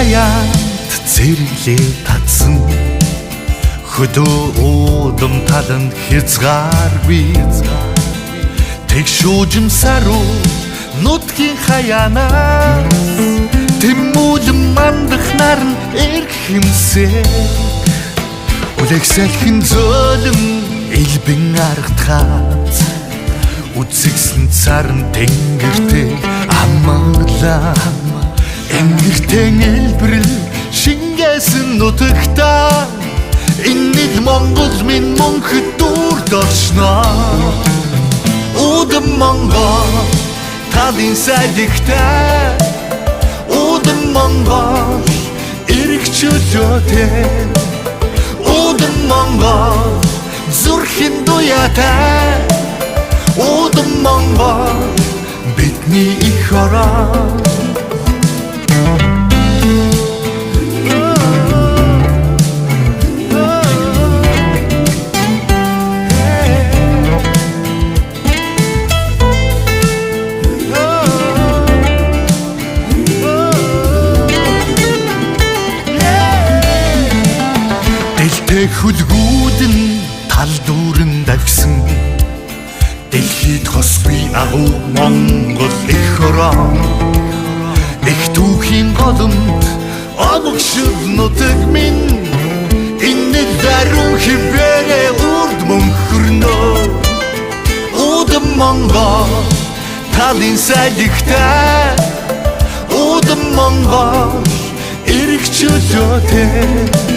хаяанд зэрэглээ татсан хөдөө уудам таланд хязгааргүй тэг шүүжимсаруу нутгийн хаяанаас тэмүүлэн мандах наран эрхэмсээ үлэгсэлхэн зөөлөн элбэн аргатхаац үзэгсэн царн тэнгэртэй амгалаа энгэртэн элбэрэл шингээсэн нутагтаа энэ л Монгол минь мөнхөд дүрд оршноо Удам Монгол талын сайдигтай Удам Монгол эрх чөлөөтэй Удам Монгол зүрхэн дуяатай Удам Монгол бидний их орон Хүлгүүд нь тал дүүрэн давхсан дэлхийд хосгүй агуу Монгол их орон их түүхийн голомт обогшил нутаг минь энэ даруй хибэрэ урд мөнхөрнөө Удам Монгол талын сайдигтай Удам Монгол эрх чөлөөтэй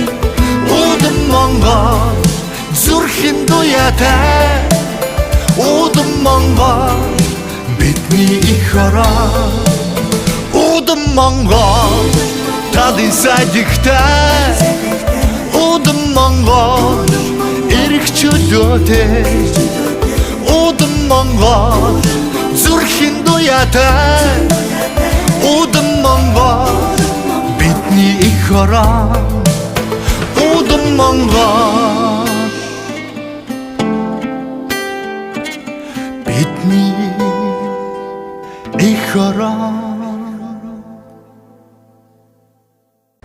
Удам Монгол зүрхэн дуяатай Удам Монгол бидний их орон Удам Монгол талын сайдигтай Удам Монгол эрх чөлөөтэй Удам Монгол зүрхэн дуяатай Удам Монгол бидний их орон Удам Монгол бидний их орон